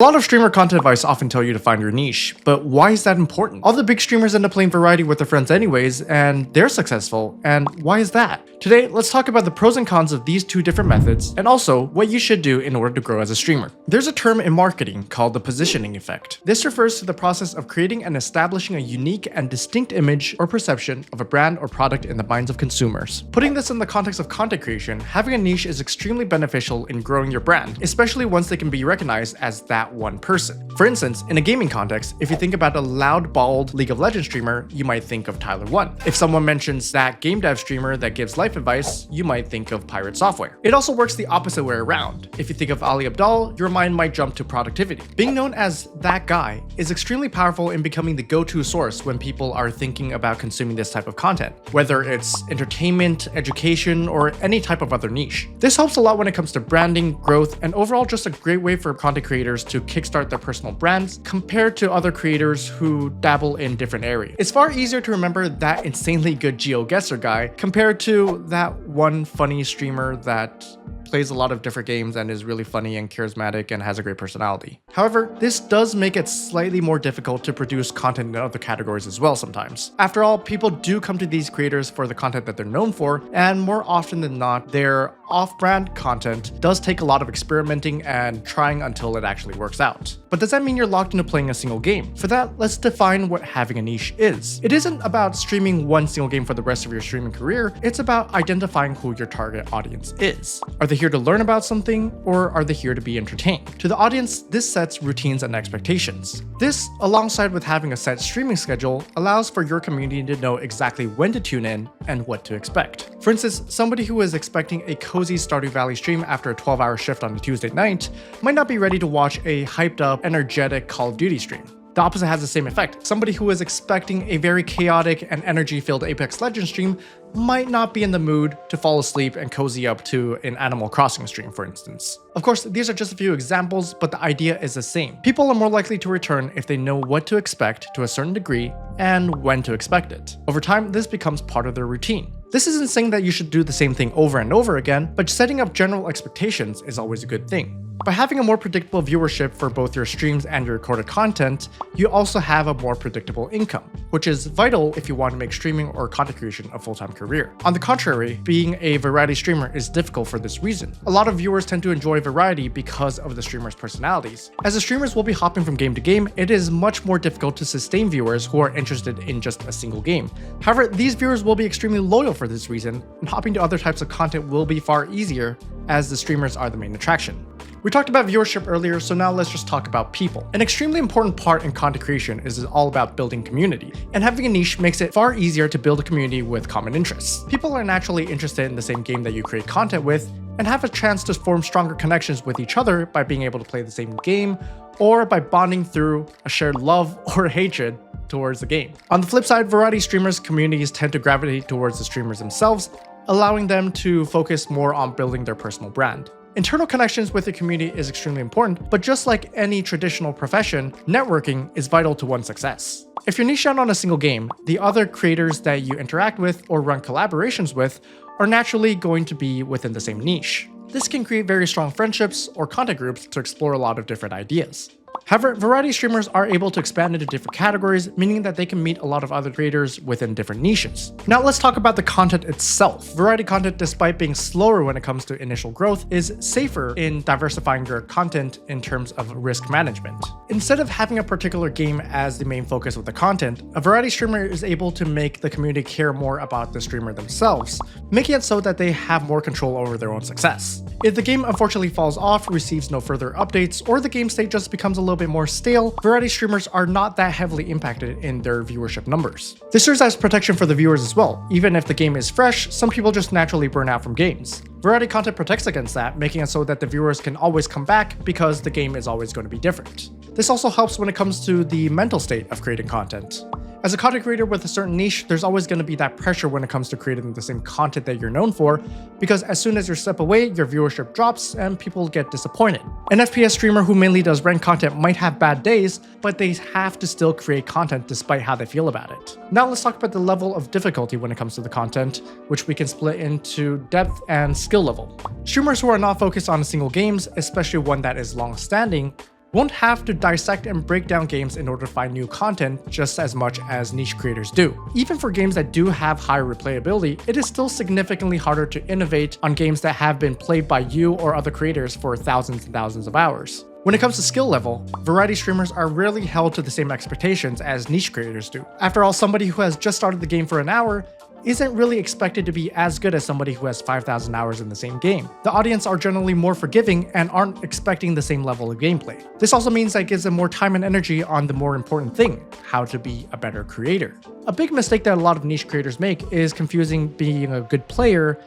lot of streamer content advice often tell you to find your niche, but why is that important? All the big streamers end up playing variety with their friends anyways, and they're successful, and why is that? Today, let's talk about the pros and cons of these two different methods, and also what you should do in order to grow as a streamer. There's a term in marketing called the positioning effect. This refers to the process of creating and establishing a unique and distinct image or perception of a brand or product in the minds of consumers. Putting this in the context of content creation, having a niche is extremely beneficial in growing your brand, especially once they can be recognized as that one person. For instance, in a gaming context, if you think about a loud, bald League of Legends streamer, you might think of Tyler1. If someone mentions that game dev streamer that gives life advice, you might think of Pirate Software. It also works the opposite way around. If you think of Ali Abdaal, your mind might jump to productivity. Being known as that guy is extremely powerful in becoming the go-to source when people are thinking about consuming this type of content, whether it's entertainment, education, or any type of other niche. This helps a lot when it comes to branding, growth, and overall just a great way for content creators to kickstart their personal brands compared to other creators who dabble in different areas. It's far easier to remember that insanely good GeoGuessr guy compared to that one funny streamer that plays a lot of different games and is really funny and charismatic and has a great personality. However, this does make it slightly more difficult to produce content in other categories as well sometimes. After all, people do come to these creators for the content that they're known for, and more often than not, their off-brand content does take a lot of experimenting and trying until it actually works out. But does that mean you're locked into playing a single game? For that, let's define what having a niche is. It isn't about streaming one single game for the rest of your streaming career, it's about identifying who your target audience is. Are they here to learn about something, or are they here to be entertained? To the audience, this sets routines and expectations. This, alongside with having a set streaming schedule, allows for your community to know exactly when to tune in and what to expect. For instance, somebody who is expecting a cozy Stardew Valley stream after a 12-hour shift on a Tuesday night might not be ready to watch a hyped up, energetic Call of Duty stream. The opposite has the same effect. Somebody who is expecting a very chaotic and energy-filled Apex Legends stream might not be in the mood to fall asleep and cozy up to an Animal Crossing stream, for instance. Of course, these are just a few examples, but the idea is the same. People are more likely to return if they know what to expect to a certain degree and when to expect it. Over time, this becomes part of their routine. This isn't saying that you should do the same thing over and over again, but setting up general expectations is always a good thing. By having a more predictable viewership for both your streams and your recorded content, you also have a more predictable income, which is vital if you want to make streaming or content creation a full-time career. On the contrary, being a variety streamer is difficult for this reason. A lot of viewers tend to enjoy variety because of the streamers' personalities. As the streamers will be hopping from game to game, it is much more difficult to sustain viewers who are interested in just a single game. However, these viewers will be extremely loyal for this reason, and hopping to other types of content will be far easier as the streamers are the main attraction. We talked about viewership earlier, so now let's just talk about people. An extremely important part in content creation is all about building community, and having a niche makes it far easier to build a community with common interests. People are naturally interested in the same game that you create content with, and have a chance to form stronger connections with each other by being able to play the same game, or by bonding through a shared love or hatred towards the game. On the flip side, variety streamers' communities tend to gravitate towards the streamers themselves, allowing them to focus more on building their personal brand. Internal connections with the community is extremely important, but just like any traditional profession, networking is vital to one's success. If you're niche out on a single game, the other creators that you interact with or run collaborations with are naturally going to be within the same niche. This can create very strong friendships or content groups to explore a lot of different ideas. However, variety streamers are able to expand into different categories, meaning that they can meet a lot of other creators within different niches. Now let's talk about the content itself. Variety content, despite being slower when it comes to initial growth, is safer in diversifying your content in terms of risk management. Instead of having a particular game as the main focus of the content, a variety streamer is able to make the community care more about the streamer themselves, making it so that they have more control over their own success. If the game unfortunately falls off, receives no further updates, or the game state just becomes a little bit more stale, variety streamers are not that heavily impacted in their viewership numbers. This serves as protection for the viewers as well. Even if the game is fresh, some people just naturally burn out from games. Variety content protects against that, making it so that the viewers can always come back because the game is always going to be different. This also helps when it comes to the mental state of creating content. As a content creator with a certain niche, there's always going to be that pressure when it comes to creating the same content that you're known for, because as soon as you step away, your viewership drops and people get disappointed. An FPS streamer who mainly does ranked content might have bad days, but they have to still create content despite how they feel about it. Now let's talk about the level of difficulty when it comes to the content, which we can split into depth and skill level. Streamers who are not focused on single games, especially one that is long-standing, won't have to dissect and break down games in order to find new content just as much as niche creators do. Even for games that do have higher replayability, it is still significantly harder to innovate on games that have been played by you or other creators for thousands and thousands of hours. When it comes to skill level, variety streamers are rarely held to the same expectations as niche creators do. After all, somebody who has just started the game for an hour isn't really expected to be as good as somebody who has 5,000 hours in the same game. The audience are generally more forgiving and aren't expecting the same level of gameplay. This also means that it gives them more time and energy on the more important thing, how to be a better creator. A big mistake that a lot of niche creators make is confusing being a good player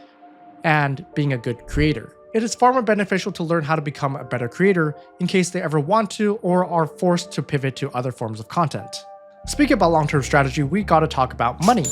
and being a good creator. It is far more beneficial to learn how to become a better creator in case they ever want to or are forced to pivot to other forms of content. Speaking about long-term strategy, we gotta talk about money.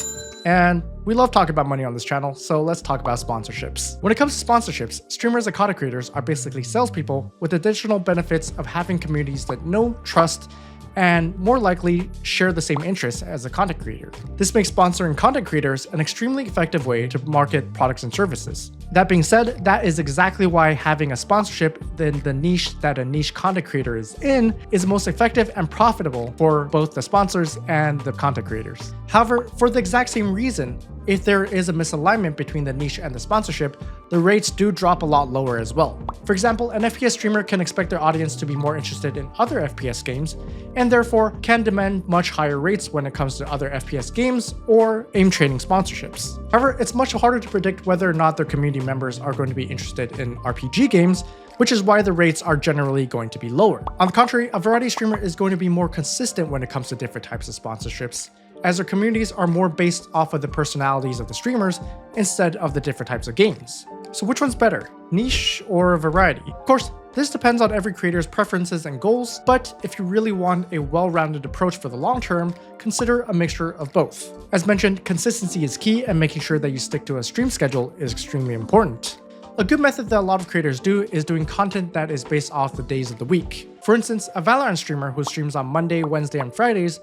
And we love talking about money on this channel, so let's talk about sponsorships. When it comes to sponsorships, streamers and content creators are basically salespeople with additional benefits of having communities that know, trust, and more likely share the same interests as a content creator. This makes sponsoring content creators an extremely effective way to market products and services. That being said, that is exactly why having a sponsorship in the niche that a niche content creator is in is most effective and profitable for both the sponsors and the content creators. However, for the exact same reason, if there is a misalignment between the niche and the sponsorship, the rates do drop a lot lower as well. For example, an FPS streamer can expect their audience to be more interested in other FPS games, and therefore can demand much higher rates when it comes to other FPS games or aim training sponsorships. However, it's much harder to predict whether or not their community members are going to be interested in RPG games, which is why the rates are generally going to be lower. On the contrary, a variety streamer is going to be more consistent when it comes to different types of sponsorships, as their communities are more based off of the personalities of the streamers instead of the different types of games. So which one's better, niche or variety? Of course, this depends on every creator's preferences and goals, but if you really want a well-rounded approach for the long term, consider a mixture of both. As mentioned, consistency is key, and making sure that you stick to a stream schedule is extremely important. A good method that a lot of creators do is doing content that is based off the days of the week. For instance, a Valorant streamer who streams on Monday, Wednesday, and Fridays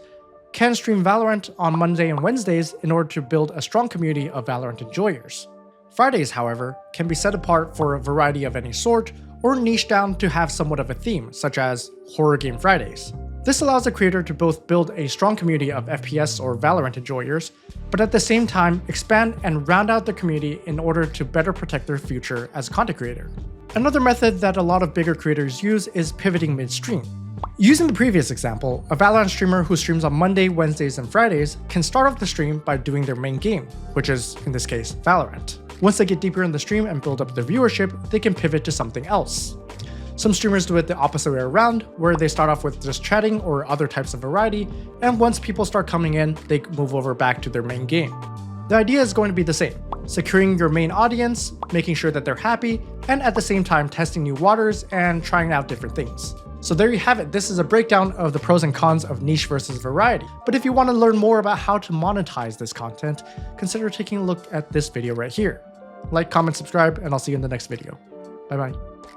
can stream Valorant on Monday and Wednesdays in order to build a strong community of Valorant enjoyers. Fridays, however, can be set apart for a variety of any sort or niche down to have somewhat of a theme, such as Horror Game Fridays. This allows the creator to both build a strong community of FPS or Valorant enjoyers, but at the same time expand and round out the community in order to better protect their future as a content creator. Another method that a lot of bigger creators use is pivoting midstream. Using the previous example, a Valorant streamer who streams on Monday, Wednesdays, and Fridays can start off the stream by doing their main game, which is, in this case, Valorant. Once they get deeper in the stream and build up their viewership, they can pivot to something else. Some streamers do it the opposite way around, where they start off with just chatting or other types of variety, and once people start coming in, they move over back to their main game. The idea is going to be the same: securing your main audience, making sure that they're happy, and at the same time testing new waters and trying out different things. So there you have it. This is a breakdown of the pros and cons of niche versus variety. But if you want to learn more about how to monetize this content, consider taking a look at this video right here. Like, comment, subscribe, and I'll see you in the next video. Bye bye.